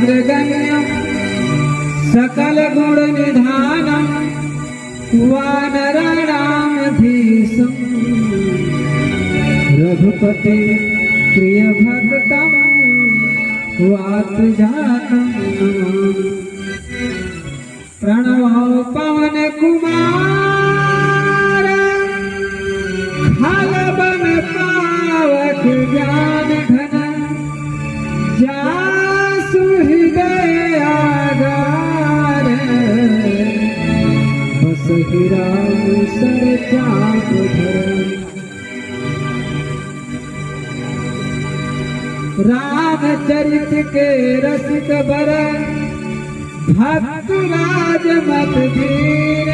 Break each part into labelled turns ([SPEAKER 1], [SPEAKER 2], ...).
[SPEAKER 1] अग्रगण्यं सकल गुण निधानं वानराणामधीशं रघुपति प्रिय भक्तं वातजातं प्रणवो पवन कुमार खलबन पावक ज्ञान घन जासु हृदय आगार बसहि राम सर चाप धर। रामचरित के रसिक बर भक्त राज मत धीर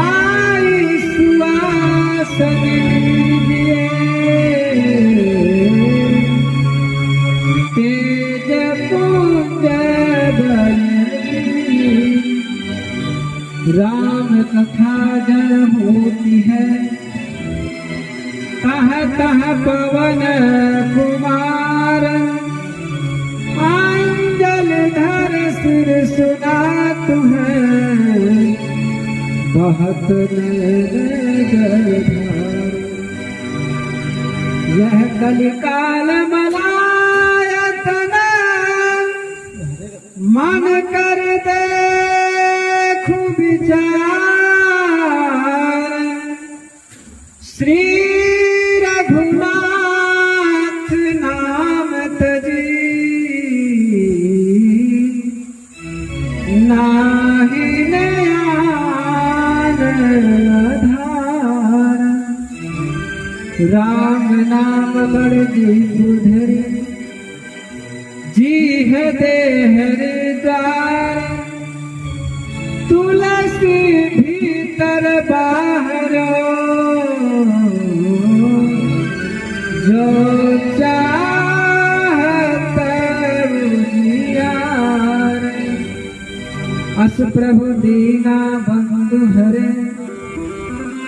[SPEAKER 1] आई सुवासन लीजिए तेज पुंज राम कथा जन होती है तह तह पवन कुमार अंजल धर सिर सुना तुम्हें बहुत जलधार। यह कलिकाल मलायतन मन कर देखूं विचार श्री रघुनाथ नाम तजी नाहि नयान आधार। राम नाम बड़ धरि जी है देह द्वार तुलसी भीतर बाहर जो चाहत उजियार। अस प्रभु दीना बंधु हरे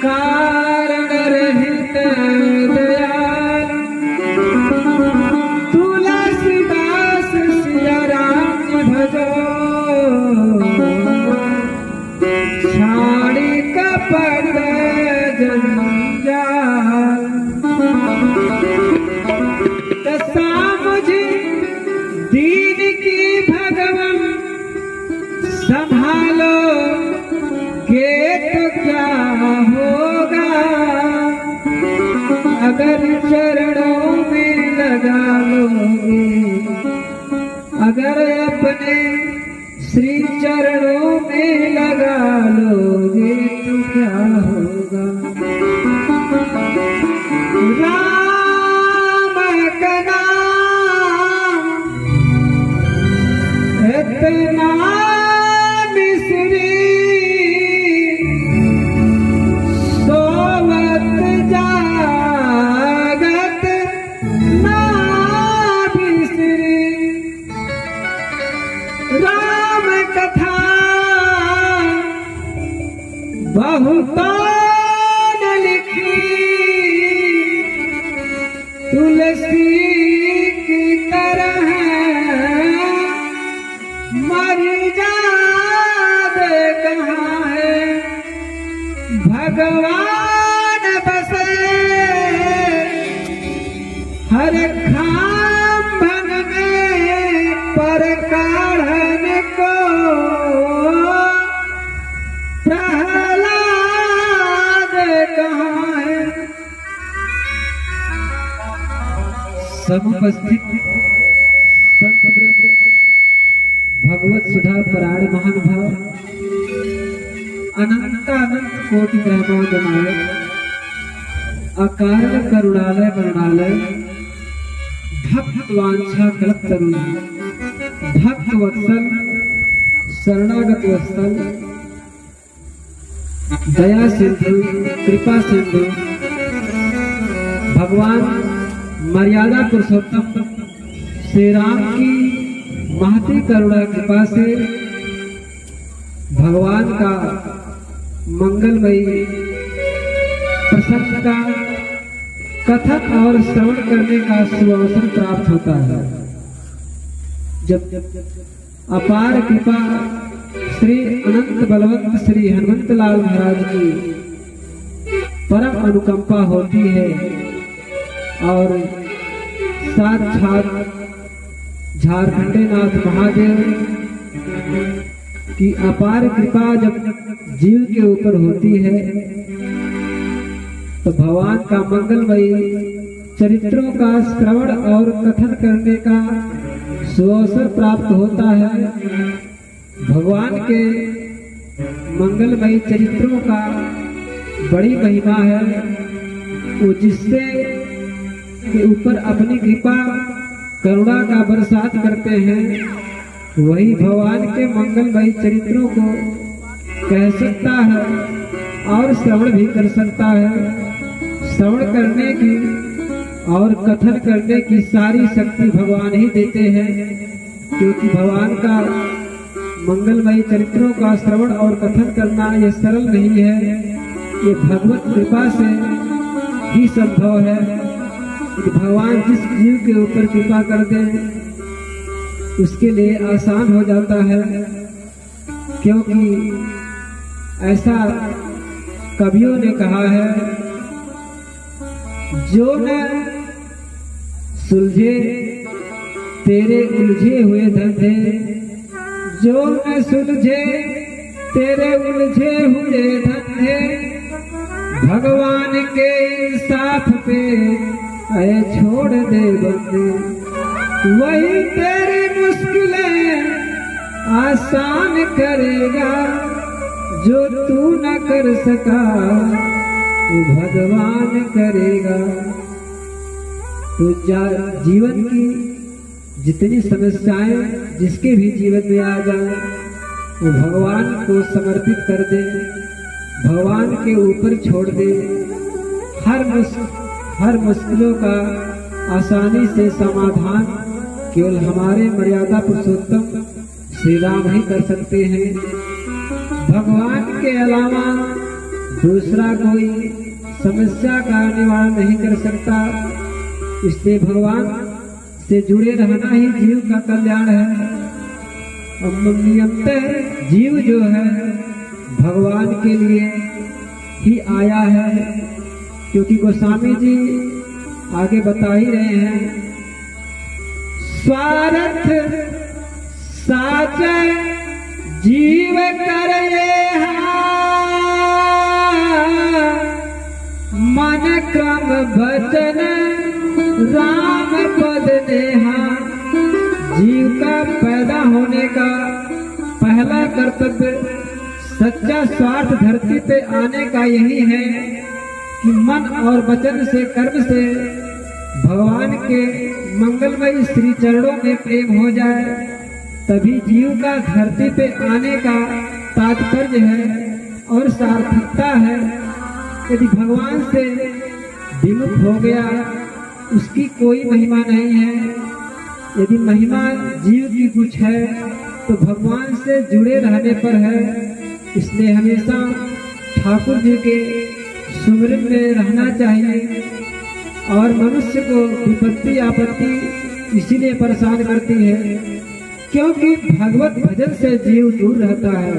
[SPEAKER 1] कारण रहित दयाल तुलसीदास सिया राम भजो छाड़ी कपट जंजाल। मुझे दीन की भगवन संभालो के तो क्या होगा अगर चरणों में लगा लोगे अगर अपने श्री चरणों में लगा लोगे तो क्या होगा। राम का नाम इतना मिश्री सोवत जागत ना बिसरी। राम कथा बहुतों ने लिखी तुलसी की तरह मर जादे कहाँ है भगवान बसे हर खाम्भन में पर काढ़न को प्रहलाद कहाँ है। समुपस्थित संत वृंद भगवत सुधा परायण महानुभाव अनंत अनंत कोटि ब्रह्मांडमय अकारण करुणालय करुणालय भक्त वांछा कल्पतरु भक्त वत्सल शरणागत वत्सल दया सिंधु कृपा सिंधु भगवान मर्यादा पुरुषोत्तम श्री राम की महती करुणा कृपा से भगवान का मंगलमयी प्रसंग का कथन और श्रवण करने का सुअवसर प्राप्त होता है। जब अपार कृपा श्री अनंत बलवंत श्री हनुमत लाल महाराज की परम अनुकंपा होती है और साक्षात झारखंडे नाथ महादेव की अपार कृपा जब जीव के ऊपर होती है तो भगवान का मंगलमयी चरित्रों का श्रवण और कथन करने का सुअवसर प्राप्त होता है। भगवान के मंगलमयी चरित्रों का बड़ी महिमा है। वो जिससे के ऊपर अपनी कृपा करुणा का बरसात करते हैं, वही भगवान के मंगलमयी चरित्रों को कह सकता है और श्रवण भी कर सकता है। श्रवण करने की और कथन करने की सारी शक्ति भगवान ही देते हैं, क्योंकि भगवान का मंगलमयी चरित्रों का श्रवण और कथन करना ये सरल नहीं है, ये भगवत कृपा से ही संभव है। कि भगवान जिस जीव के ऊपर कृपा कर दे उसके लिए आसान हो जाता है, क्योंकि ऐसा कवियों ने कहा है, जो न सुलझे तेरे उलझे हुए धंधे, जो न सुलझे तेरे उलझे हुए धंधे, भगवान के इंसाफ पे अरे छोड़ दे बंदे, वही तेरी मुश्किलें आसान करेगा, जो तू न कर सका वो भगवान करेगा। तो जीवन की जितनी समस्याएं जिसके भी जीवन में आ जाए वो भगवान को समर्पित कर दे, भगवान के ऊपर छोड़ दे। हर मुश्किलों का आसानी से समाधान केवल हमारे मर्यादा पुरुषोत्तम श्री राम ही कर सकते हैं। भगवान के अलावा दूसरा कोई समस्या का निवारण नहीं कर सकता, इसलिए भगवान से जुड़े रहना ही जीव का कल्याण है। निरंतर जीव जो है भगवान के लिए ही आया है, क्योंकि गोस्वामी जी आगे बता ही रहे हैं, स्वार्थ साचे जीव करे मन क्रम भजन राम पद नेहा। जीव का पैदा होने का पहला कर्तव्य सच्चा स्वार्थ धरती पे आने का यही है कि मन और वचन से कर्म से भगवान के मंगलमयी श्री चरणों में प्रेम हो जाए, तभी जीव का धरती पे आने का तात्पर्य है और सार्थकता है। यदि भगवान से विमुख हो गया उसकी कोई महिमा नहीं है। यदि महिमा जीव की कुछ है तो भगवान से जुड़े रहने पर है। इसलिए हमेशा ठाकुर जी के सुमिरन में रहना चाहिए। और मनुष्य को विपत्ति आपत्ति इसीलिए परेशान करती है क्योंकि भगवत भजन से जीव दूर रहता है।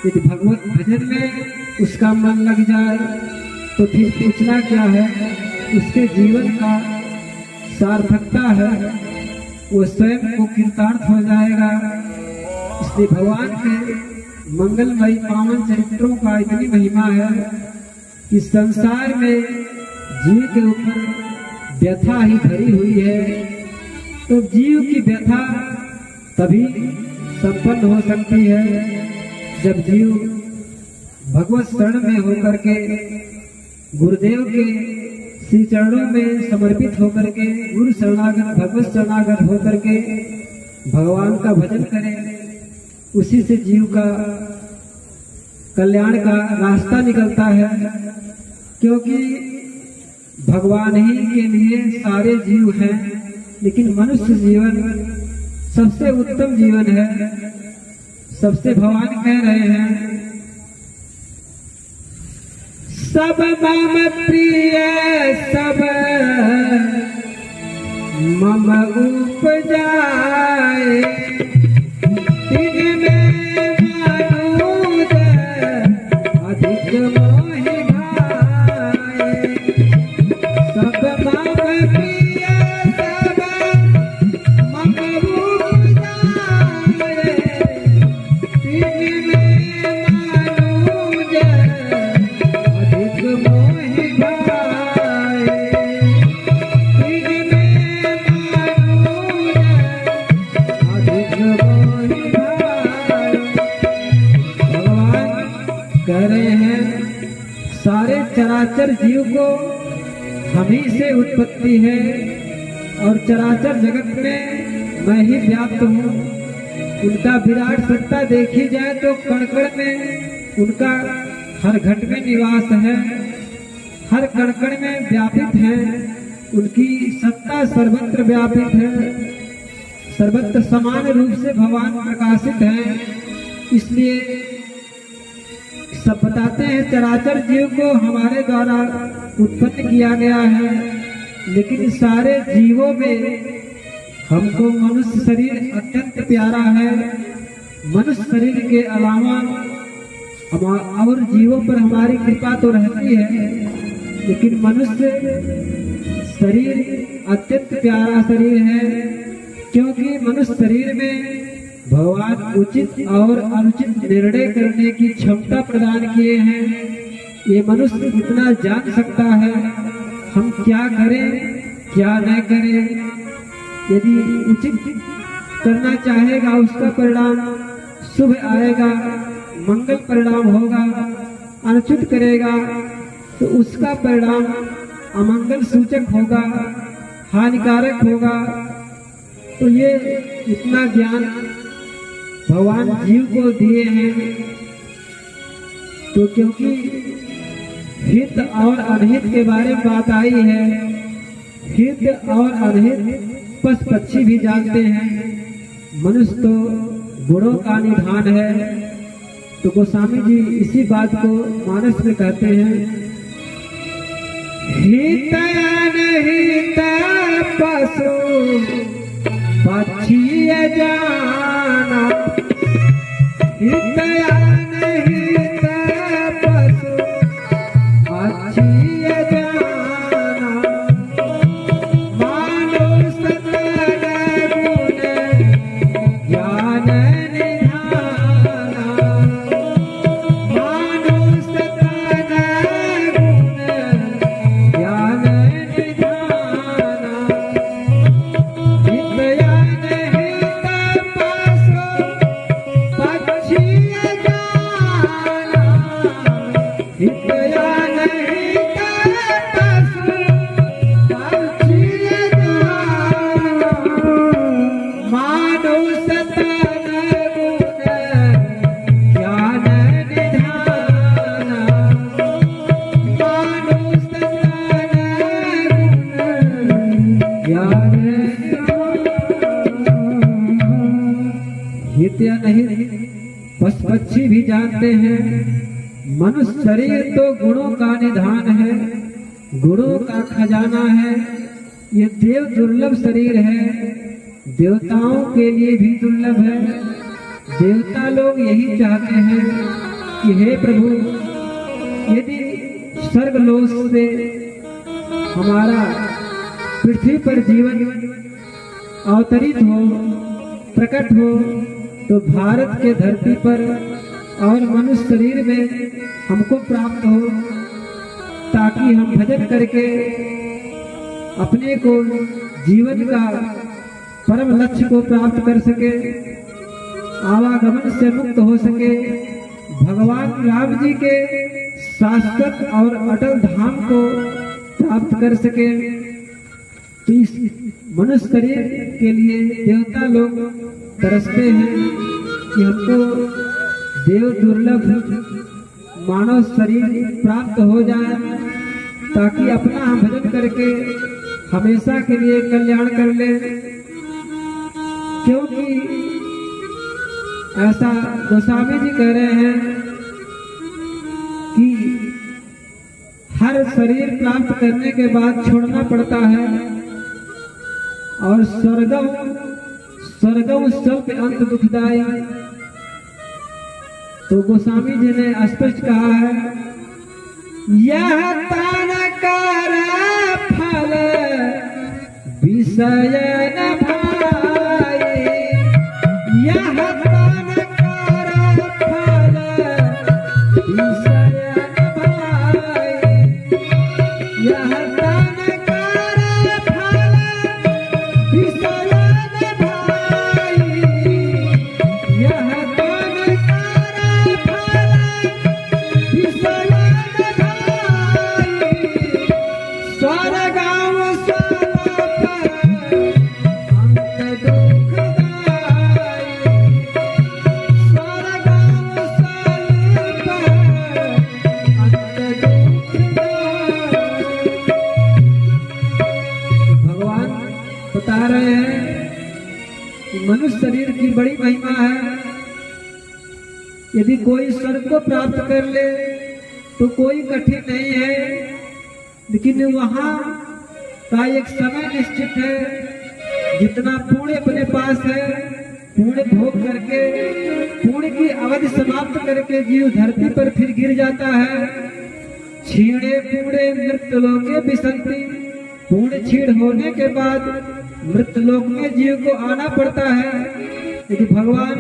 [SPEAKER 1] यदि भगवत भजन में उसका मन लग जाए तो फिर पूछना क्या है, उसके जीवन का सार्थकता है, वो स्वयं को कृतार्थ हो जाएगा। इसलिए भगवान के मंगलमयी पावन चरित्रों का इतनी महिमा है कि संसार में जीव के ऊपर व्यथा ही भरी हुई है। तो जीव की व्यथा तभी संपन्न हो सकती है जब जीव भगवत शरण में होकर के गुरुदेव के श्री चरणों में समर्पित होकर के गुरु शरणागत भगवत शरणागत होकर के भगवान का भजन करे। उसी से जीव का कल्याण का रास्ता निकलता है, क्योंकि भगवान ही के लिए सारे जीव हैं, लेकिन मनुष्य जीवन सबसे उत्तम जीवन है। सबसे भगवान कह रहे हैं, सब मम प्रिय सब मम उपजाए, चराचर जीव को हम ही से उत्पत्ति है और चराचर जगत में मैं ही व्याप्त हूँ। उनका विराट सत्ता देखी जाए तो कण कण में उनका हर घट में निवास है, हर कण कण में व्यापित है। उनकी सत्ता सर्वत्र व्यापित है, सर्वत्र समान रूप से भगवान प्रकाशित है। इसलिए सब बताते हैं चराचर जीव को हमारे द्वारा उत्पन्न किया गया है, लेकिन सारे जीवों में हमको मनुष्य शरीर अत्यंत प्यारा है। मनुष्य शरीर के अलावा और जीवों पर हमारी कृपा तो रहती है, लेकिन मनुष्य शरीर अत्यंत प्यारा शरीर है, क्योंकि मनुष्य शरीर में भगवान उचित और अनुचित निर्णय करने की क्षमता प्रदान किए हैं। ये मनुष्य इतना जान सकता है हम क्या करें क्या न करें। यदि उचित करना चाहेगा उसका परिणाम शुभ आएगा, मंगल परिणाम होगा। अनुचित करेगा तो उसका परिणाम अमंगल सूचक होगा, हानिकारक होगा। तो ये इतना ज्ञान भगवान जीव को दिए हैं। तो क्योंकि हित और अनहित के बारे में बात आई है, हित और अनहित पशु पक्षी भी जानते हैं, मनुष्य तो गुणों का निधान है। तो गोस्वामी जी इसी बात को मानस में कहते हैं, हित अनहित पशु पक्षी जाना, हित अनहित पशु पक्षी जाना, मानुष तन गुण ज्ञान निधाना, मानुष तन गुण ज्ञान निधाना, हित अनहित पशु पक्षी जाना, हित अनहित पशु पक्षी जाना, मानुष तन गुण ज्ञान निधाना, मानुष तन गुण ज्ञान हित या नहीं पशु पक्षी भी जानते हैं। मनुष्य शरीर तो गुणों का निधान है, गुणों का खजाना है। ये देव दुर्लभ शरीर है, देवताओं के लिए भी दुर्लभ है। देवता लोग यही चाहते हैं कि हे प्रभु, यदि स्वर्गलोक से हमारा पृथ्वी पर जीवन अवतरित हो, प्रकट हो, तो भारत के धरती पर और मनुष्य शरीर में हमको प्राप्त हो, ताकि हम भजन करके अपने को जीवन का परम लक्ष्य को प्राप्त कर सके, आवागमन से मुक्त हो सके, भगवान राम जी के शाश्वत और अटल धाम को प्राप्त कर सके। तो इस मनुष्य शरीर के लिए देवता लोग तरसते हैं कि हमको देव दुर्लभ मानव शरीर प्राप्त हो जाए, ताकि अपना हम भजन करके हमेशा के लिए कल्याण कर ले। क्योंकि ऐसा गोस्वामी जी कह रहे हैं कि हर शरीर प्राप्त करने के बाद छोड़ना पड़ता है, और स्वर्गम स्वल्प अंत दुखदाई। तो गोस्वामी जी ने स्पष्ट कहा है, यह तन कर फल विषय न भाई, यह तन कर फल विषय न भाई, यह तन कर फल विषय न भाई, यह तन कर फल विषय न भाई, मनुष्य शरीर की बड़ी महिमा है। यदि कोई स्वर्ग को प्राप्त कर ले तो कोई कठिन नहीं है, लेकिन वहां का एक समय निश्चित है। जितना पुण्य अपने पास है, पुण्य भोग करके पुण्य की अवधि समाप्त करके जीव धरती पर फिर गिर जाता है। छीणे पुण्य मृत्युलोके विसंति, पुण्य छीण होने के बाद मृत्युलोक में जीव को आना पड़ता है। यदि भगवान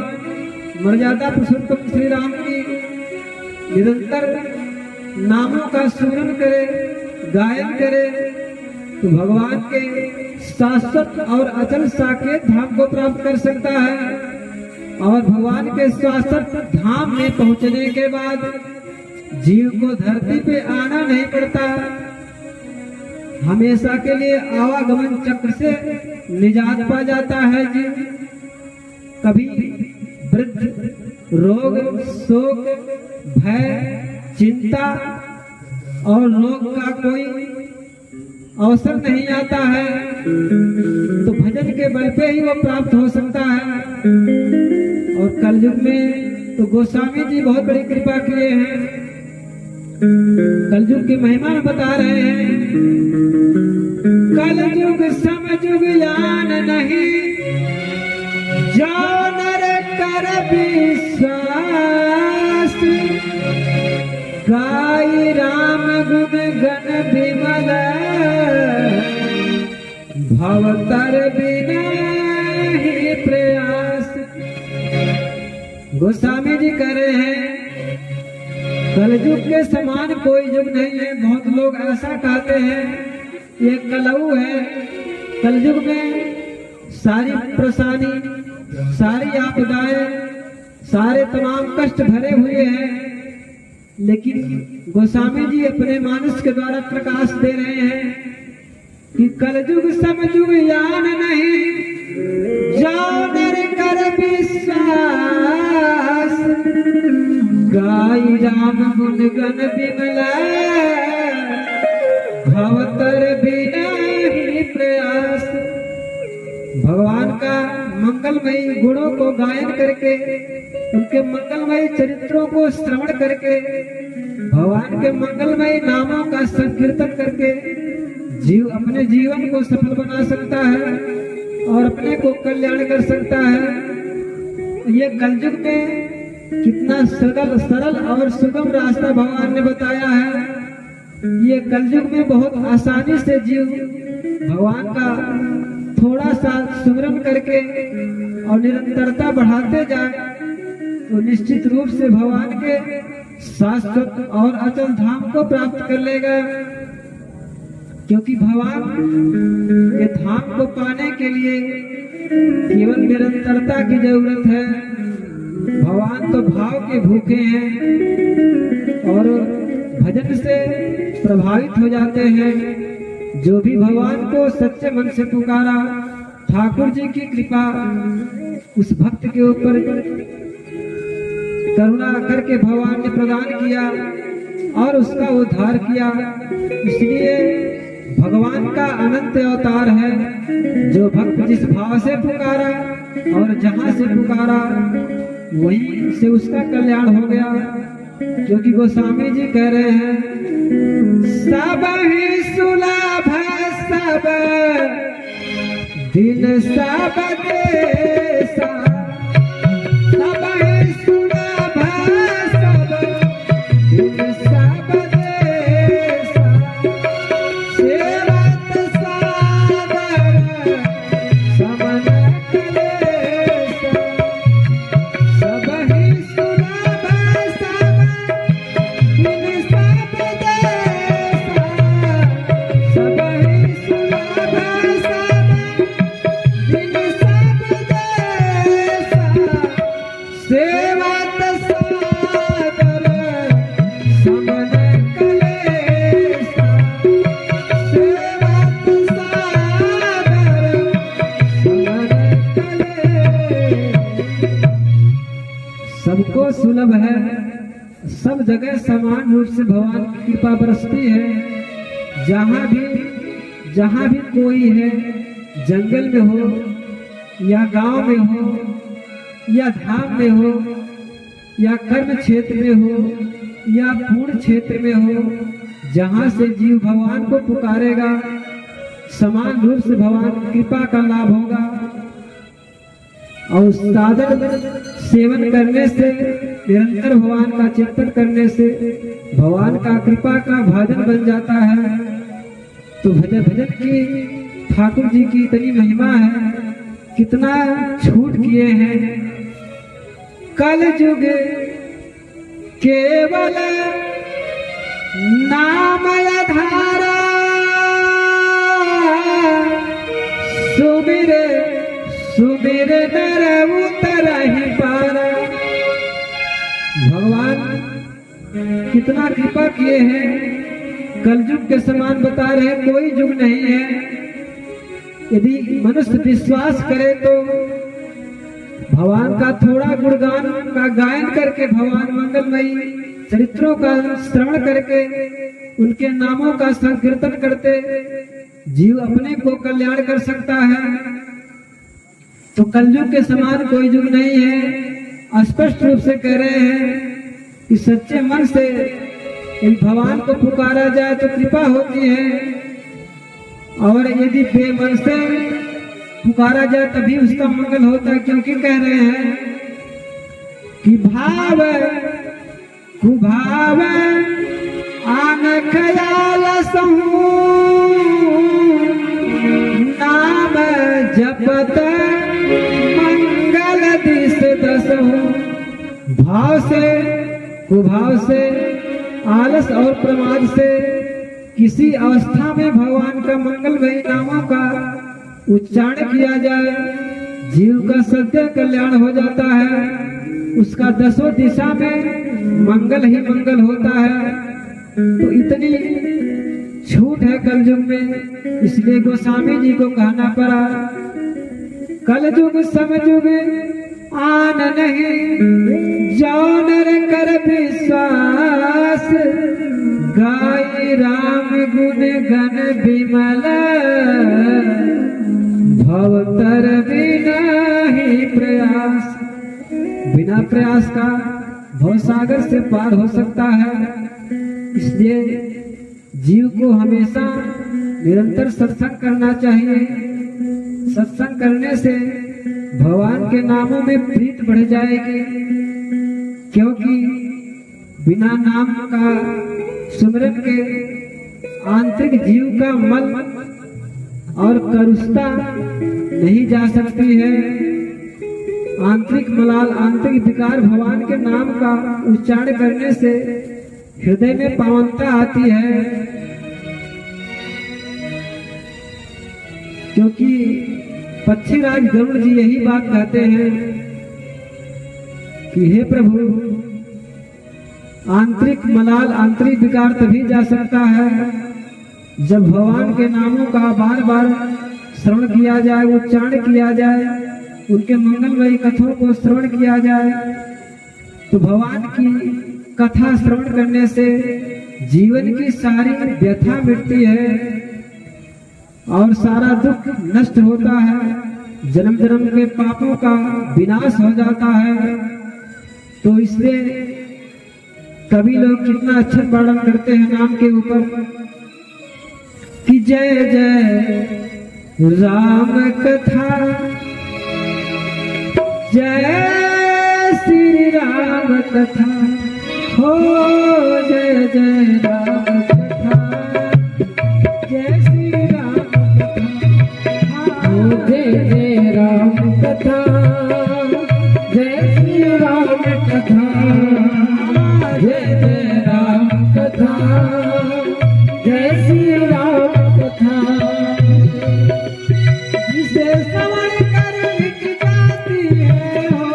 [SPEAKER 1] मर्यादा पुरुषोत्तम श्री राम की निरंतर नामों का सुमरन करे, गायन करे, तो भगवान के शाश्वत और अचल साकेत धाम को प्राप्त कर सकता है। और भगवान के शाश्वत धाम में पहुंचने के बाद जीव को धरती पे आना नहीं पड़ता, हमेशा के लिए आवागमन चक्र से निजात पा जाता है जीव। कभी वृद्ध, रोग, शोक, भय, चिंता और रोग का कोई अवसर नहीं आता है, तो भजन के बल पे ही वो प्राप्त हो सकता है। और कलयुग में तो गोस्वामी जी बहुत बड़ी कृपा किए हैं। कलयुग की महिमा में बता रहे हैं, कलयुग समयुग यान नहीं, जो नर कर विश्वास, गाई राम गुण गण विमल, भवतर बिना ही प्रयास। गोस्वामी जी कह रहे हैं, कलयुग के समान कोई युग नहीं है। बहुत लोग ऐसा कहते हैं ये कलऊ है। कलयुग में सारी परेशानी, सारी आपदाएं, सारे तमाम कष्ट भरे हुए हैं, लेकिन गोस्वामी जी अपने मानस के द्वारा प्रकाश दे रहे हैं कि कलयुग समयुग यान नहीं, जाओ नर कर विश्वास, गाई राम गुण गण विमल, भवतर बिना ही प्रयास। भगवान का मंगलमयी गुणों को गायन करके, उनके मंगलमयी चरित्रों को श्रवण करके, भगवान के मंगलमयी नामों का संकीर्तन करके जीव अपने जीवन को सफल बना सकता है और अपने को कल्याण कर सकता है। ये कलयुग में कितना सरल और सुगम रास्ता भगवान ने बताया है। ये कलयुग में बहुत आसानी से जीव भगवान का थोड़ा सा सुमरन करके और निरंतरता बढ़ाते जाए तो निश्चित रूप से भगवान के शाश्वत और अचल धाम को प्राप्त कर लेगा। क्योंकि भगवान के धाम को पाने के लिए केवल निरंतरता की जरूरत है। भगवान तो भाव के भूखे हैं और भजन से प्रभावित हो जाते हैं। जो भी भगवान को सच्चे मन से पुकारा, ठाकुर जी की कृपा उस भक्त के ऊपर करुणा करके भगवान ने प्रदान किया और उसका उद्धार किया। इसलिए भगवान का अनंत अवतार है। जो भक्त जिस भाव से पुकारा और जहां से पुकारा वहीं से उसका कल्याण हो गया। क्योंकि गोस्वामी जी कह रहे हैं, सब ही सुलभ सब दिन सब देसा, सब ही सुलभ सब दिन सब देसा, सेवत सागर समन कलेसा, सब ही सुलभ सब दिन सब देसा, सब ही सुलभ सब दिन सब देसा, सेवत सागर समन कलेसा, सेवत सागर समन कलेसा। सबको सुलभ है, सब जगह समान रूप से भगवान की कृपा बरसती है। जहाँ भी कोई है, जंगल में हो या गांव में हो या धाम में हो या कर्म क्षेत्र में हो या पूर्ण क्षेत्र में हो, जहां से जीव भगवान को पुकारेगा समान रूप से भगवान की कृपा का लाभ होगा। और साधन सेवन करने से, निरंतर भगवान का चिंतन करने से भगवान का कृपा का भाजन बन जाता है। तो भजन की ठाकुर जी की इतनी महिमा है, कितना छूट किए हैं। कल युग केवल नाम आधारा, सुमिरे सुमिरे नर उतरहि पारा। भगवान कितना कृपा किए हैं, कलयुग के समान बता रहे, कोई युग नहीं है। यदि मनुष्य विश्वास करे तो भगवान का थोड़ा गुणगान का गायन करके, भगवान मंगलमयी चरित्रों का श्रवण करके, उनके नामों का संकीर्तन करते जीव अपने को कल्याण कर सकता है। तो कलयुग के समान कोई युग नहीं है। स्पष्ट रूप से कह रहे हैं कि सच्चे मन से इन भगवान को पुकारा जाए तो कृपा होती है, और यदि बेमन से पुकारा जाए तभी उसका मंगल होता है। क्योंकि कह रहे हैं कि भाव कुभाव आन खयाल सहू, नाम जपत मंगल दिस दसहु। भाव से, कुभाव से, आलस और प्रमाद से किसी अवस्था में भगवान का मंगलमयी नामों का उच्चारण किया जाए, जीव का सत्य कल्याण हो जाता है। उसका दसों दिशा में मंगल ही मंगल होता है। तो इतनी छूट है कलयुग में, इसलिए गोस्वामी जी को कहना पड़ा, कलयुग समयुग आन नहीं, जौनर कर विश्वास, गाई राम गुण गण विमल, भवतर बिना ही प्रयास। बिना प्रयास का भवसागर से पार हो सकता है। इसलिए जीव को हमेशा निरंतर सत्संग करना चाहिए। सत्संग करने से भगवान के नामों में प्रीत बढ़ जाएगी, क्योंकि बिना नाम का सुमिरन के आंतरिक जीव का मल और करुषता नहीं जा सकती है। आंतरिक मलाल, आंतरिक विकार भगवान के नाम का उच्चारण करने से हृदय में पावनता आती है। क्योंकि पक्षीराज गरुड़ जी यही बात कहते हैं कि हे प्रभु, आंतरिक मलाल, आंतरिक विकार तभी जा सकता है जब भगवान के नामों का बार बार श्रवण किया जाए, उच्चारण किया जाए, उनके मंगलमयी कथों को श्रवण किया जाए। तो भगवान की कथा श्रवण करने से जीवन की सारी व्यथा मिटती है और सारा दुख नष्ट होता है, जन्म जन्म के पापों का विनाश हो जाता है। तो इसलिए कभी लोग कितना अच्छा वर्णन करते हैं नाम के ऊपर कि जय जय राम कथा, जय श्री राम कथा, हो जय जय राम कथा, जय श्री राम कथा, हो जय जय राम कथा, जय श्री राम कथा, जय जय राम कथा, जय श्री राम कथा। जिसे श्रवण कर मिट जाती है हो,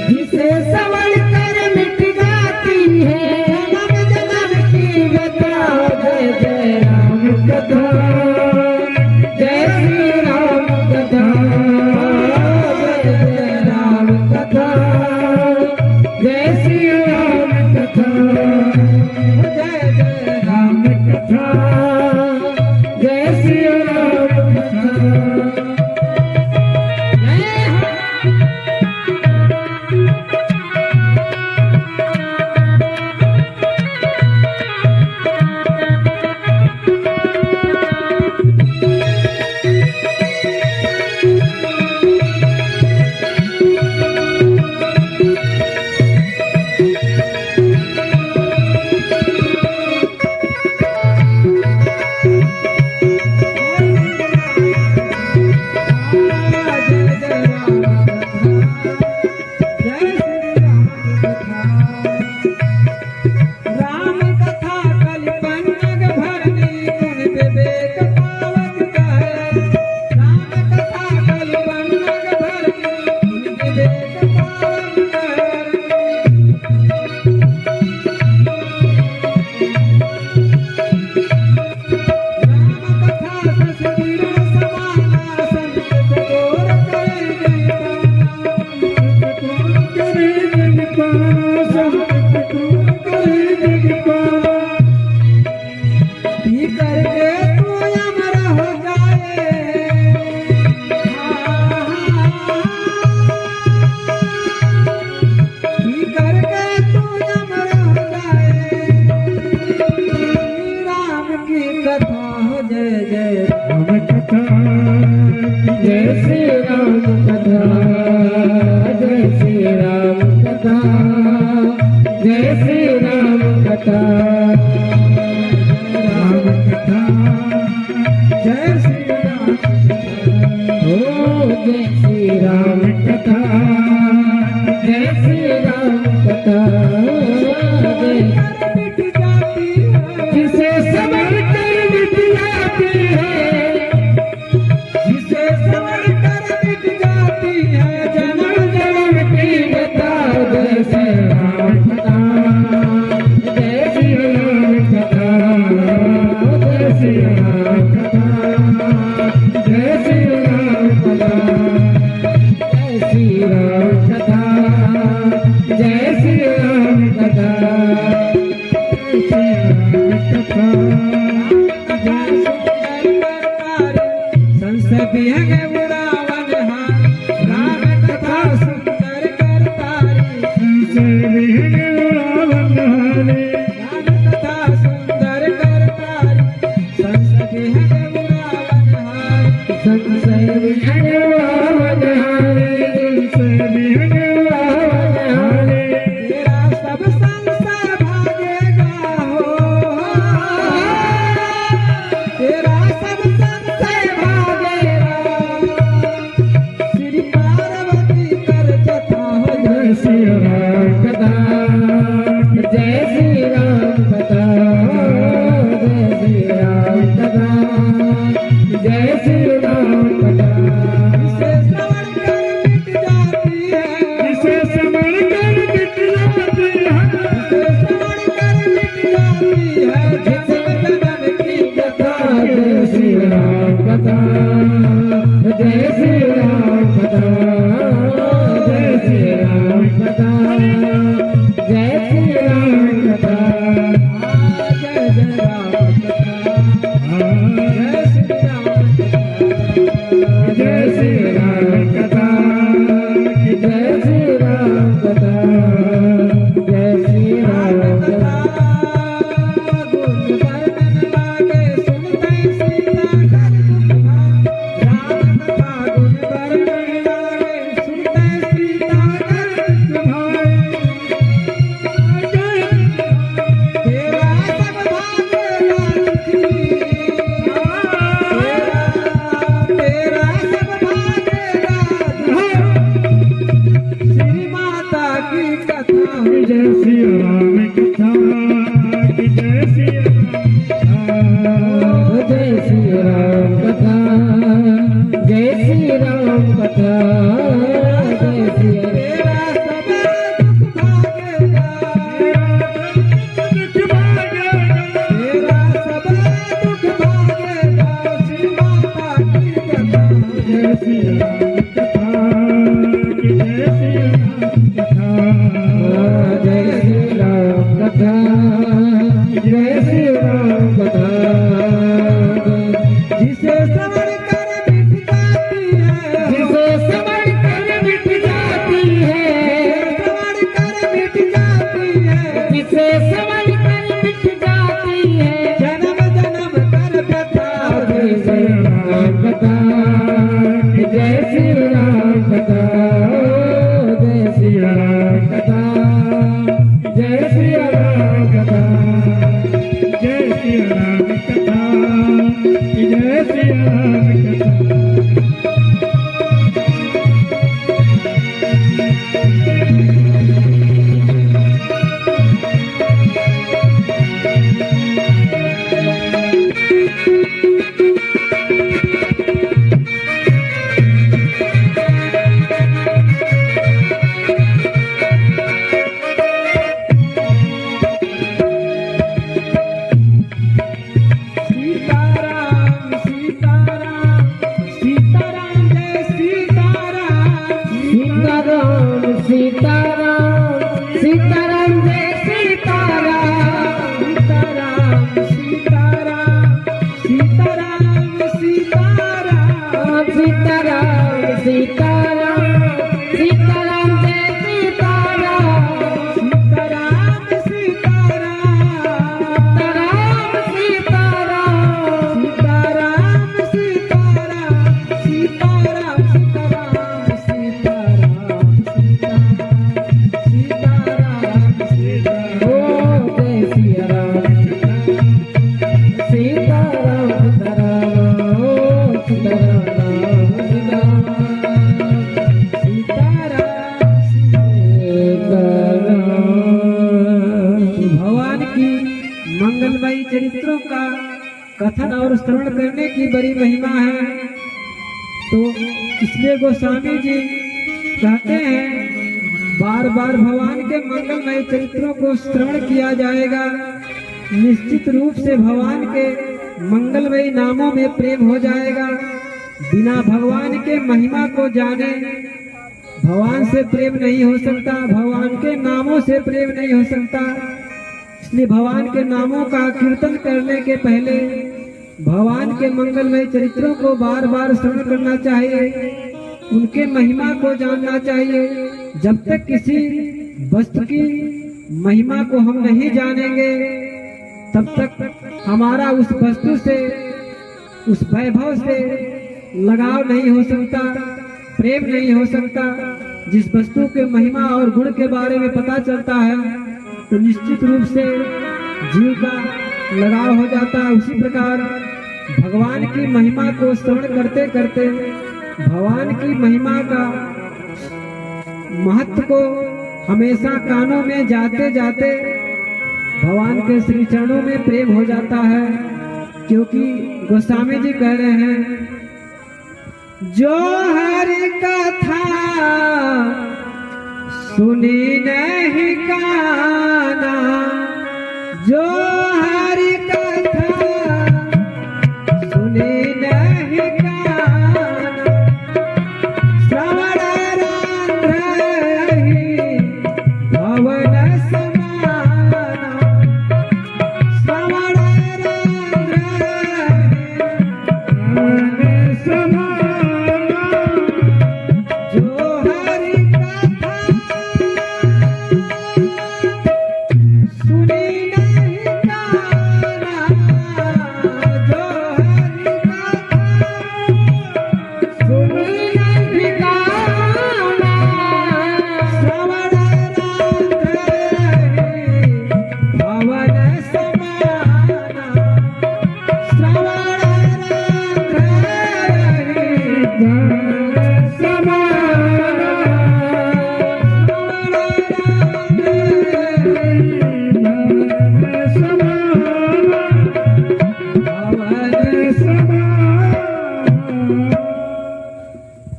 [SPEAKER 1] जिसे श्रवण कर मिट जाती है जन्म जन्म की व्यथा। जय जय राम कथा, जय श्री राम कथा, जय जय राम कथा, जय श्री राम कथा। जय श्री राम कथा, जय श्री राम कथा, जय श्री राम कथा, राम कथा, जय श्री राम, ओ जय श्री राम कथा, जय श्री राम कथा, जिसे समझ कर मिट जाती है, जिसे समझ कर मिट जाती है जन्म जन्म की व्यथा। जय श्री राम कथा, जय श्री राम कथा, जय श्री राम कथा, जय श्री राम कथा, जय श्री राम कथा, जय श्री राम कथा, संस्कृति है उड़ावन राम कथा सुंदर करतारी, संस्कृति है उड़ावन राम कथा सुंदर करतारी, संस्कृति है उड़ावन, संस्कृति है उड़ावन, संस्कृति है उड़ावन, तेरा सब संसार भागेगा हो, तेरा सब संसार भागेगा, श्री पार्वती कर जथा हो। जय श्री राम कथा, जय श्री राम कथा, जय श्री राम कथा, जय श्री राम कथा, जिसे श्रवण कर मिट जाती है, जिसे श्रवण कर मिट जाती है, जिसे श्रवण कर मिट जाती है जन्म जन्म की व्यथा। जय श्री राम कथा, जय श्री राम कथा, जय श्री राम कथा, जय श्री राम कथा, जय जय राम कथा, जय श्री राम कथा, जय श्री राम कथा, जय श्री राम कथा, गुण वर्णन लागे सुनते सीता कर दुख, राम कथा गुण वर्णन लागे सुनते सीता कर दुख, तेरा सब भागेगा दुखी, तेरा सब भागेगा दुखी, श्री माता की कथा। जय श्री राम कथा, जय श्री राम, जय श्री राम कथा, जय श्री राम कथा, जय श्री, तेरा सब दुख भागेगा, दुख भागेगा, तेरा सब दुख भागेगा, श्री माता की कथा। जय श्री राम कथा, जय श्री राम कथा, जय श्री राम कथा, जय श्री राम कथा, जिसे श्रवण कर मिट जाती है, जिसे श्रवण कर मिट जाती है, श्रवण कर मिट जाती है, जिसे श्रवण कर मिट जाती है जन्म जन्म कर व्यथा। जय श्री राम कथा, जय श्री राम कथा, जय श्री राम कथा, जय श्री राम कथा, जय श्री राम कथा, जय श्री राम कथा। सीताराम सीताराम सीताराम जय सीताराम, सीताराम सीताराम सीताराम जय सीताराम, सीताराम सीताराम सीताराम सीताराम, सीताराम सीताराम सीताराम जय सीताराम, सीताराम सीताराम सीताराम सीताराम सीताराम सीताराम और श्रवण करने की बड़ी महिमा है। तो इसलिए गोस्वामी जी कहते हैं बार बार भगवान के मंगलमय चरित्रों को श्रवण किया जाएगा, निश्चित रूप से भगवान के मंगलमय नामों में प्रेम हो जाएगा। बिना भगवान के महिमा को जाने भगवान से प्रेम नहीं हो सकता, भगवान के नामों से प्रेम नहीं हो सकता। इसलिए भगवान के नामों का कीर्तन करने के पहले भगवान के मंगलमय चरित्रों को बार बार श्रवण करना चाहिए, उनके महिमा को जानना चाहिए। जब तक किसी वस्तु की महिमा को हम नहीं जानेंगे तब तक हमारा उस वस्तु से, उस वैभव से लगाव नहीं हो सकता, प्रेम नहीं हो सकता। जिस वस्तु के महिमा और गुण के बारे में पता चलता है तो निश्चित रूप से जीव का लगाव हो जाता है। उसी प्रकार भगवान की महिमा को श्रवण करते करते भगवान की महिमा का महत्व को हमेशा कानों में जाते जाते भगवान के श्री चरणों में प्रेम हो जाता है। क्योंकि गोस्वामी जी कह रहे हैं जो हरि कथा सुनी नहीं काना, जो हरि कथा सुनी नहीं काना, श्रवण रही भवन समाना, श्रवण रही भवन समाना।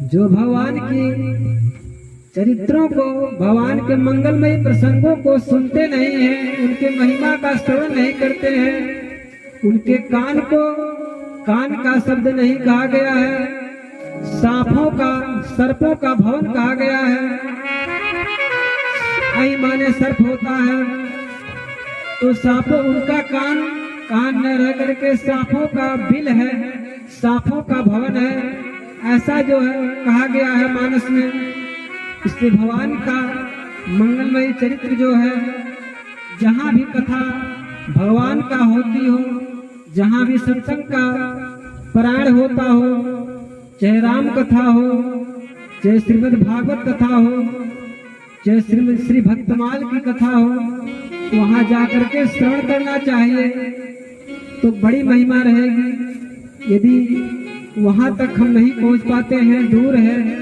[SPEAKER 1] जो भगवान की चरित्रों को, भगवान के मंगलमय प्रसंगों को सुनते नहीं हैं, उनके महिमा का श्रवण नहीं करते हैं, उनके कान को कान का शब्द नहीं कहा गया है, सांपों का, सर्पों का भवन कहा गया है। आई माने सर्प होता है तो सांपों, उनका कान कान न रह करके सांपों का बिल है, सांपों का भवन है, ऐसा जो है कहा गया है मानस में। इसलिए भगवान का मंगलमय चरित्र जो है, जहाँ भी कथा भगवान का होती हो, जहाँ भी सत्संग का पारायण होता हो, चाहे राम कथा हो, चाहे श्रीमद् भागवत कथा हो, चाहे श्री भक्तमाल की कथा हो, वहाँ जाकर के श्रवण करना चाहिए तो बड़ी महिमा रहेगी। यदि वहां तक हम नहीं पहुंच पाते हैं, दूर है,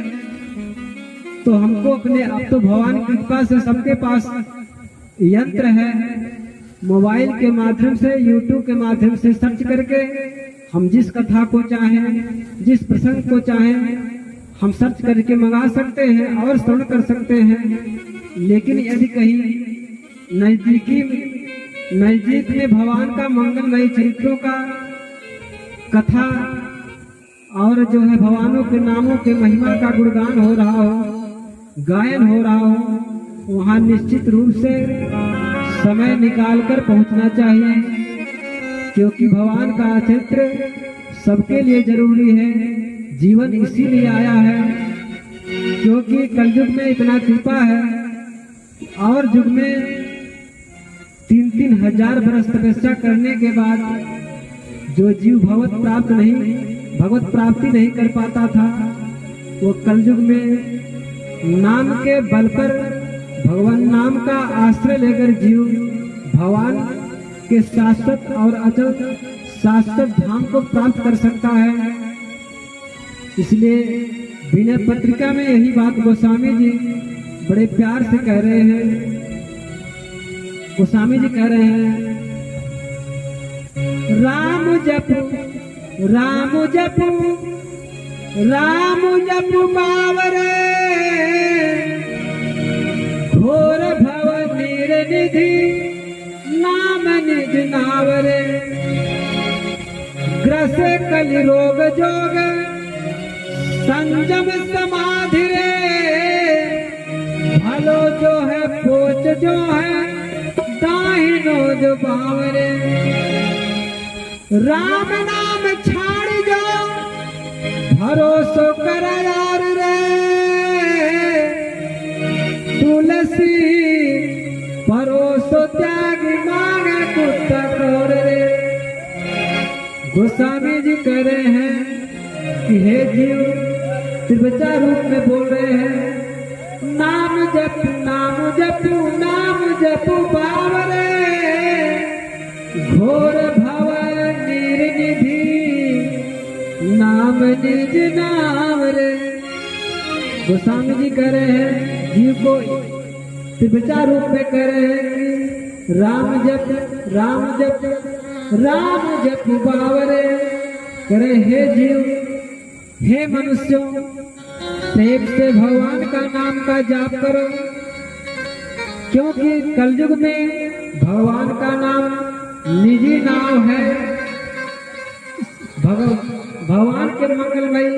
[SPEAKER 1] तो हमको अपने, अब तो भगवान की कृपा से सबके पास यंत्र है, मोबाइल के माध्यम से, यूट्यूब के माध्यम से सर्च करके हम जिस कथा को चाहें, जिस प्रसंग को चाहें, हम सर्च करके मंगा सकते हैं और श्रवण कर सकते हैं। लेकिन यदि कहीं नजदीक में भगवान का मंगलमय चरित्रों का कथा और जो है भगवानों के नामों के महिमा का गुणगान हो रहा हो, गायन हो रहा हो, वहाँ निश्चित रूप से समय निकालकर पहुंचना चाहिए। क्योंकि भगवान का चरित्र सबके लिए जरूरी है, जीवन इसीलिए आया है। क्योंकि कलयुग में इतना कृपा है और युग में 3-3 हजार वर्ष तपस्या करने के बाद जो जीव भगवत प्राप्ति नहीं कर पाता था, वो कलयुग में नाम के बल पर, भगवान नाम का आश्रय लेकर जीव भगवान के शाश्वत और अचल शाश्वत धाम को प्राप्त कर सकता है। इसलिए विनय पत्रिका में यही बात गोस्वामी जी बड़े प्यार से कह रहे हैं। गोस्वामी जी कह रहे हैं, राम जप राम जपु बावरे, घोर भव निधि नाम निज नावरे। ग्रस कलि रोग जोग संजम समाधि रे, भलो जो है पोच जो है दाहिनो जो बावरे। राम नाम छाड़ जो भरोसो कर यार रे, तुलसी भरोसो त्याग मांगे कुत्ता कौर रे। गोस्वामी जी कह रहे हैं कि हे जीव, त्रिवचा रूप में बोल रहे हैं, नाम जप नाम जप बावरे, घोर भव निर्निधि नाम निज नाम रे। गोस्वामी जी कह रहे हैं जीव को त्रिवचा रूप में कह रहे हैं कि राम जप बावरे। करे हे जीव, हे मनुष्यों, प्रेम से भगवान का नाम का जाप करो, क्योंकि कलयुग में भगवान का नाम निजी नाव है। भगवान के मंगलमय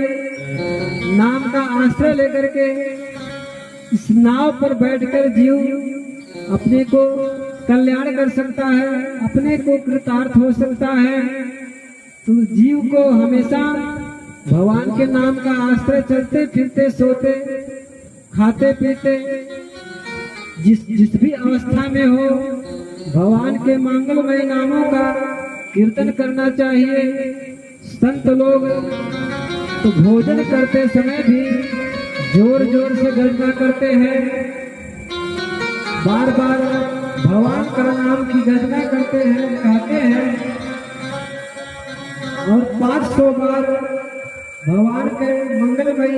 [SPEAKER 1] नाम का आश्रय लेकर के इस नाव पर बैठकर जीव अपने को कल्याण कर सकता है, अपने को कृतार्थ हो सकता है। तो जीव को हमेशा भगवान के नाम का आश्रय, चलते फिरते सोते खाते पीते जिस भी अवस्था में हो, भगवान के मंगलमय नामों का कीर्तन करना चाहिए। संत लोग तो भोजन करते समय भी जोर जोर से गर्जना करते हैं, बार बार भगवान का नाम की गर्जना करते हैं, कहते हैं, और 500 बार भगवान के मंगलमय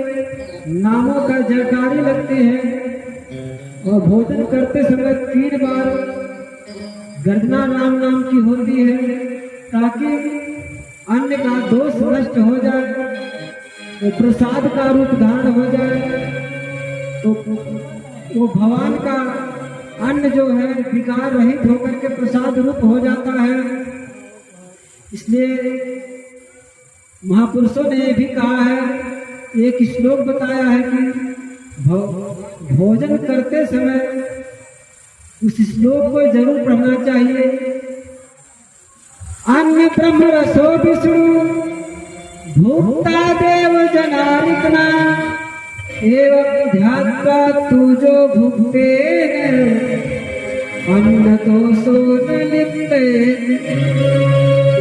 [SPEAKER 1] नामों का जयकारी लगती है। और भोजन करते समय 3 बार गर्जना नाम की होती है, ताकि अन्न का दोष नष्ट हो जाए, तो प्रसाद का रूप धारण हो जाए, तो वो भगवान का अन्न जो है विकार रहित होकर के प्रसाद रूप हो जाता है। इसलिए महापुरुषों ने ये भी कहा है, एक श्लोक बताया है कि भोजन करते समय उस श्लोक को जरूर पढ़ना चाहिए। अन्य ब्रह्म रसो विष्णु भोक्ता देव जनार्दना, एवं ध्यात्वा तुजो भुक्ते अन्न दोषो न लिप्ते।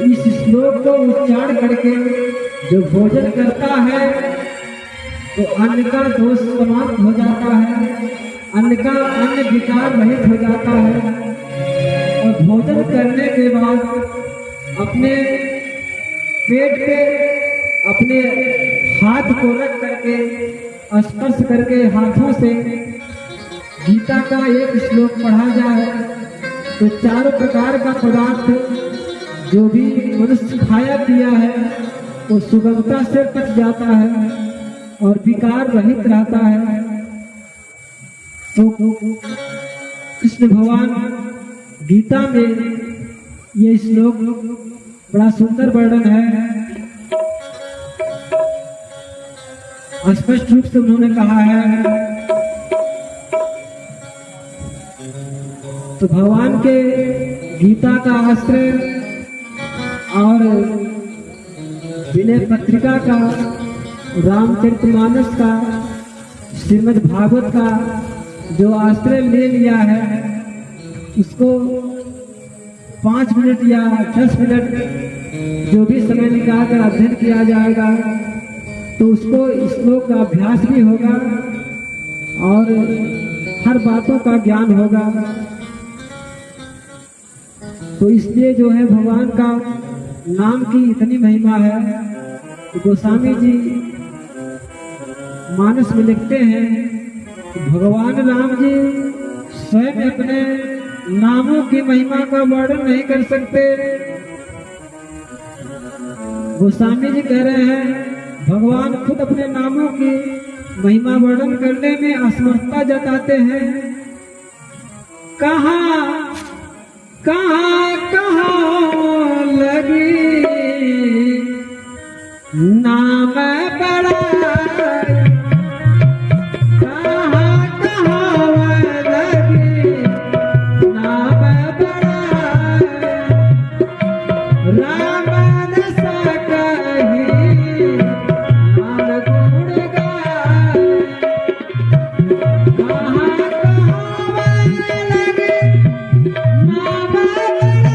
[SPEAKER 1] इस श्लोक को उच्चारण करके जो भोजन करता है तो अन्न का दोष समाप्त हो जाता है, अन्न विकार रहित हो जाता है। और भोजन करने के बाद अपने पेट पे अपने हाथ को रख करके स्पर्श करके हाथों से गीता का एक श्लोक पढ़ा जाए, तो चारों प्रकार का पदार्थ जो भी मनुष्य खाया पिया है वो सुगमता से पच जाता है और विकार रहित रहता है। तो कृष्ण भगवान गीता में ये श्लोक बड़ा सुंदर वर्णन है। स्पष्ट रूप से उन्होंने कहा है, तो भगवान के गीता का आश्रय और विनय पत्रिका का, रामचरितमानस का, श्रीमद् भागवत का जो आश्रय ले लिया है, उसको 5 मिनट या 10 मिनट जो भी समय निकालकर अध्ययन किया जाएगा, तो उसको श्लोक का अभ्यास भी होगा और हर बातों का ज्ञान होगा। तो इसलिए जो है भगवान का नाम की इतनी महिमा है। तो गोस्वामी जी मानस में लिखते हैं कि भगवान राम जी स्वयं अपने नामों की महिमा का वर्णन नहीं कर सकते। गोस्वामी जी कह रहे हैं भगवान खुद अपने नामों की महिमा वर्णन करने में असमर्थता जताते हैं। कहाँ कहाँ कहाँ लगी नाम बड़ा, कहाँ कहाँ लगी नाम बड़ा, राम न सकहि नाम गुण गाए, कहाँ कहाँ लगी नाम बड़ाई।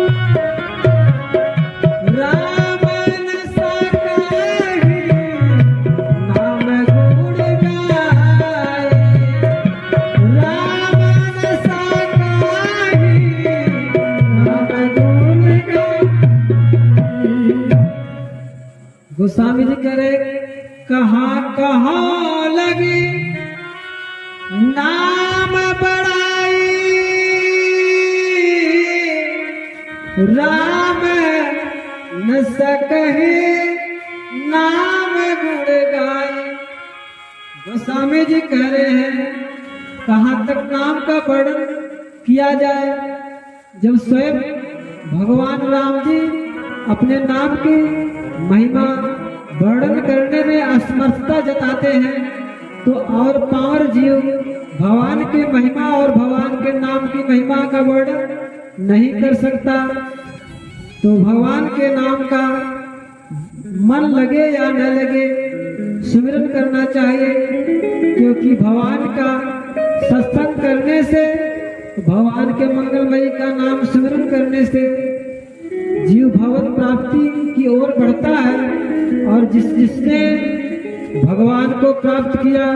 [SPEAKER 1] राम न सकहि नाम गुण गाए, राम न सकहि नाम गुण गाए। गोस्वामी जी कह रहे कहाँ कहाँ लगी नाम बड़ाई, राम न सकहि नाम गुण गाए। गोस्वामी जी कह रहे हैं कहाँ तक नाम का वर्णन किया जाए, जब स्वयं भगवान राम जी अपने नाम की महिमा वर्णन करने में असमर्थता जताते हैं, तो और पावर जीव भगवान की महिमा और भगवान के नाम की महिमा का वर्णन नहीं कर सकता। तो भगवान के नाम का मन लगे या न लगे सिमरन करना चाहिए, क्योंकि भगवान का सत्संग करने से, भगवान के मंगलमयी का नाम सिमरन करने से जीव भगवत प्राप्ति की ओर बढ़ता है। और जिसने भगवान को प्राप्त किया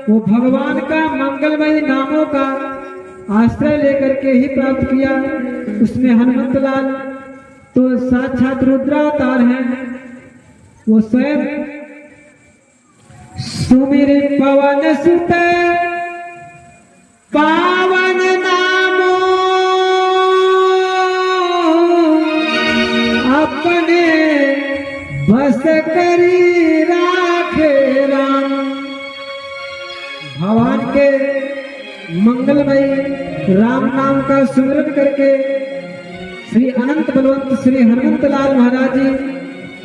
[SPEAKER 1] वो भगवान का मंगलमयी नामों का आश्रय लेकर के ही प्राप्त किया। उसमें हनुमत लाल तो साक्षात रुद्रावतार हैं, वो स्वयं सुमिर पवन सुत पावन नामो अपने बस करी राखे राम। भगवान के मंगलमयी राम नाम का सुमिरन करके श्री अनंत बलवंत श्री हनुमत लाल महाराज जी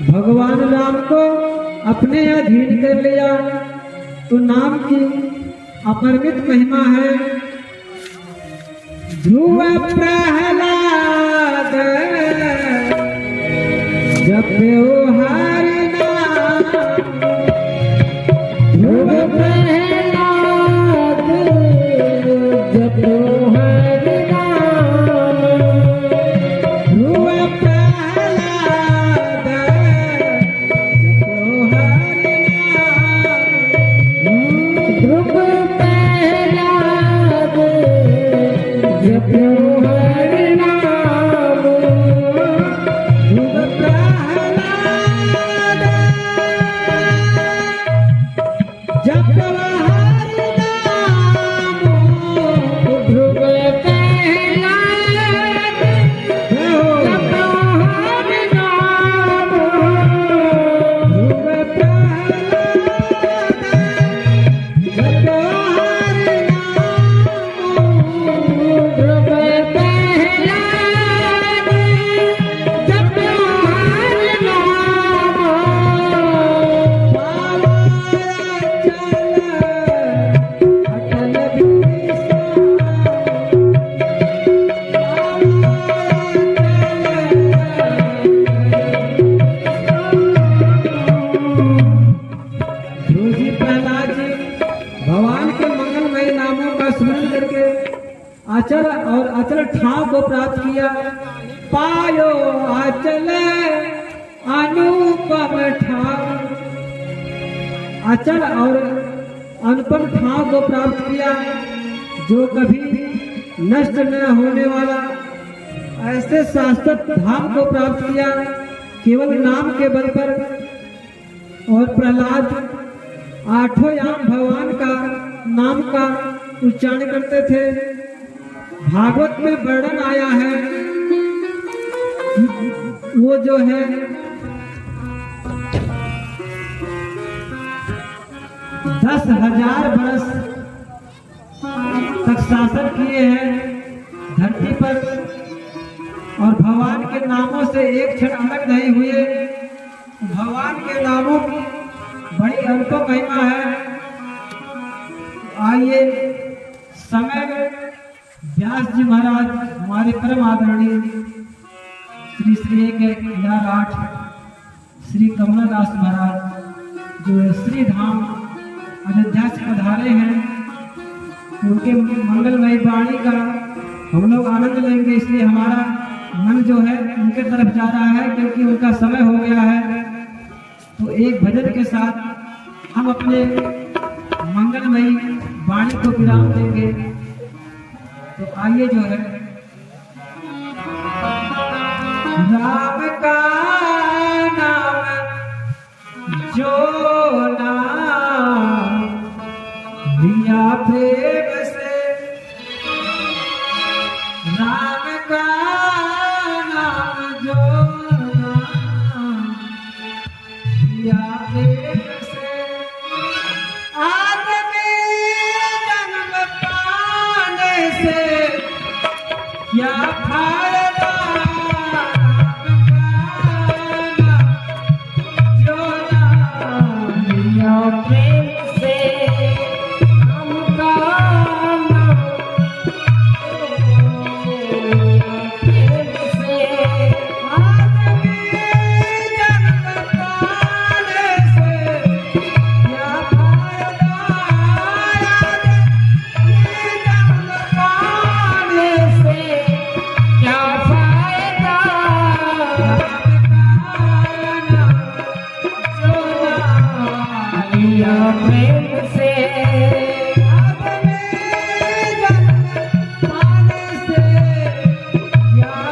[SPEAKER 1] भगवान राम को अपने अधीन कर लिया। तो नाम की अपरिमित महिमा है। ध्रुव प्रहलाद जपो हरि नाम, ध्रुव प्रहलाद जपो हरि नाम, ध्रुव प्रहलाद जपो हरि नाम, ध्रुव प्रहलाद जपो हरि नाम, ध्रुव प्रहलाद जपो हरि नाम, ध्रुव प्रहलाद जपो हरि नाम, ध्रुव प्रहलाद जपो हरि नाम, ध्रुव प्रहलाद जपो हरि नाम। पावा चल अटल ध्रुव प्रहलाद जी भगवान के मंगलमय नामों का स्मरण करके आचल और अचल ठाव को प्राप्त किया। पायो आचल अनुपम ठाव, अचल और अनुपम ठाव को प्राप्त किया, जो कभी नष्ट न होने वाला ऐसे शाश्वत धाम को प्राप्त किया केवल नाम के बल पर। और प्रहलाद आठों याम भगवान का नाम का उच्चारण करते थे। भागवत में वर्णन आया है वो जो है 10,000 वर्ष तक शासन किए हैं धरती पर और भगवान के नामों से एक क्षण अलग नहीं हुए। भगवान के नामों की बड़ी अल्प महिमा है। आइए समय में व्यास जी महाराज हमारे परम आदरणीय श्री श्री 1/8 श्री कमलादास महाराज जो श्री धाम अयोध्या से पधारे हैं, उनके मंगलमय वाणी का हम लोग आनंद लेंगे। इसलिए हमारा मन जो है उनके तरफ जा रहा है क्योंकि उनका समय हो गया है। तो एक भजन के साथ हम अपने मंगलमयी वाणी को विराम देंगे। तो आइए जो है राम का नाम जो नाम लिया प्रेम से, राम का नाम जो नाम लिया प्रेम से, आदमी जन्म पाने से क्या फायदा, Yeah.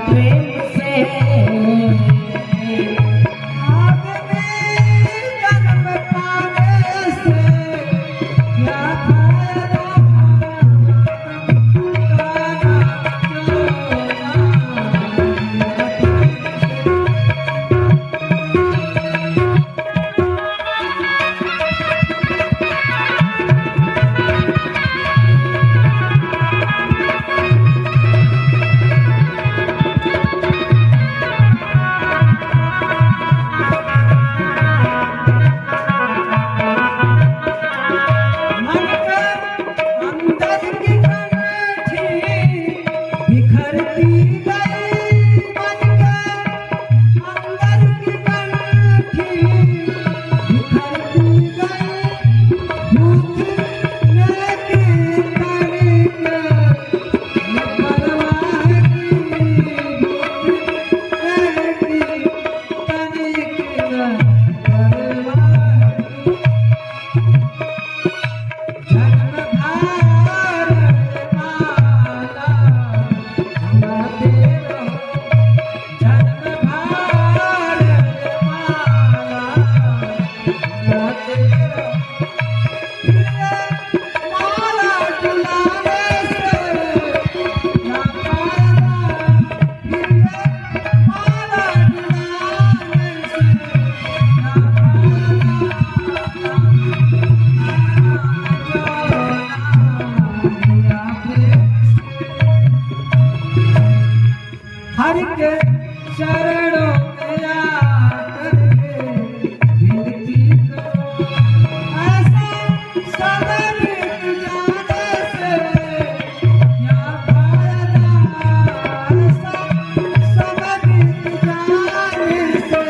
[SPEAKER 2] प्रेम से
[SPEAKER 1] आदमी जन्म पाने से क्या फायदा मन के अंदर की कंठी बिखरती गई मन के अंदर की कंठी बिखरती गई भूतने की तनिक न परवाह की भूतने की तनिक न परवाह जन्म भारत माता गाते रहो जन्म भारत माता गाते रहो माला डुलाने से क्या फायदा माला डुलाने से क्या हर के चरणों में आकर के विनती करो ऐसा समय बीत जाने से क्या फायदा ऐसा समय बीत जाने से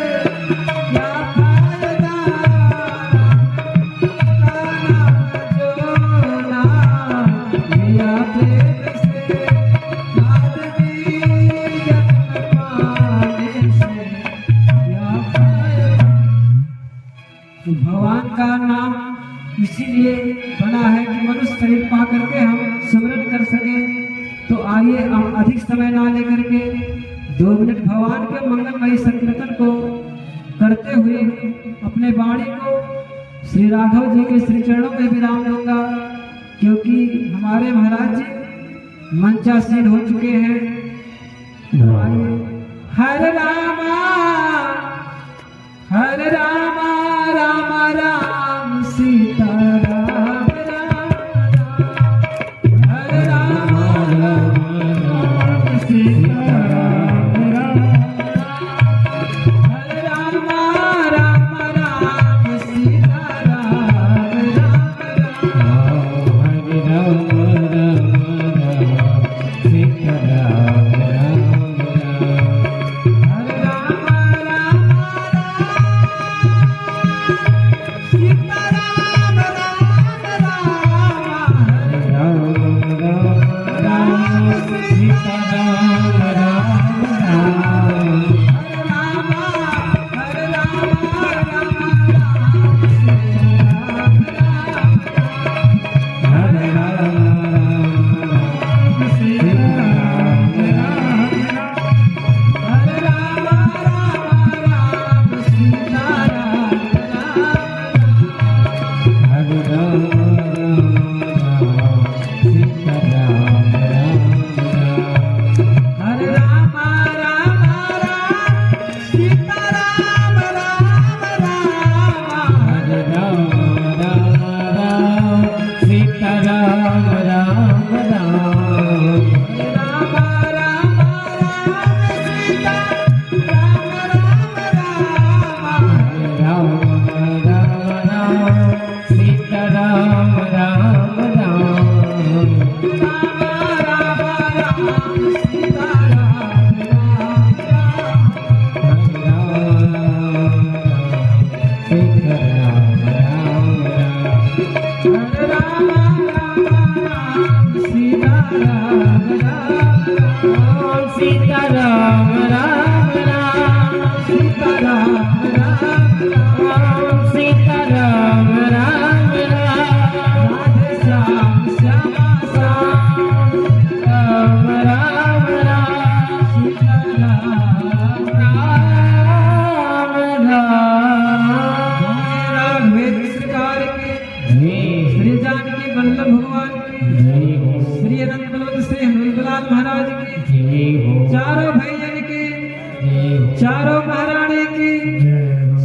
[SPEAKER 1] क्या फायदा भगवान का नाम इसीलिए बना है कि मनुष्य शरीर पा करके हम स्मरण कर सके। तो आइए हम अधिक समय ना लेकर के 2 मिनट भगवान के मंगलमयी संकीर्तन को करते हुए अपने वाणी को श्री राघव जी के श्री चरणों में विराम दूंगा, क्योंकि हमारे महाराज जी मंचासीन हो चुके हैं। तो आइए हरे रामा राम राम सीता राम राम हरे राम राम सीता राम हरे राम राम सीता राम
[SPEAKER 2] हरे राम सीता राम
[SPEAKER 1] हरे चारों महारानी की,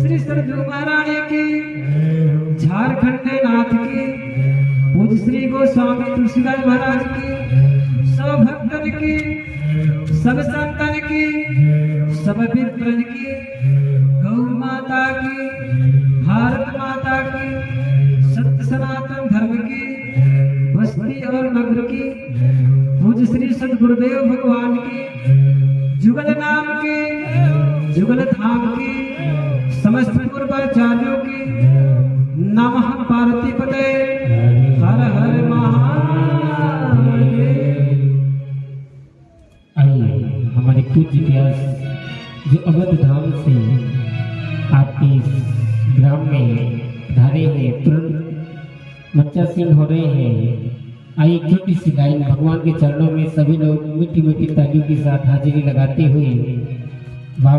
[SPEAKER 1] श्री सरजू महारानी की, झारखंड के नाथ की, पूज्य श्री गोस्वामी तुलसीदास महाराज की, सब भक्तन की, सब संतन की, सब विप्रन की, गौ माता की, भारत माता की, सत्य सनातन धर्म की, बस्ती और नगर की, पूज्य श्री सदगुरुदेव भगवान की, जुगल नाम की, जुगल धाम की, समस्त पूर्वाचार्यों की, नमः पार्वती पते, हर हर महादेव।
[SPEAKER 2] आइए हमारे पूज्य इतिहास जो अवध धाम से आपके इस ग्राम में धारे हैं, तुरंत मंचासीन हो रहे हैं। आइए छोटी सी लाइन भगवान के चरणों में सभी लोग मीठी मीठी तालियों के साथ हाजिरी लगाते हुए बाबा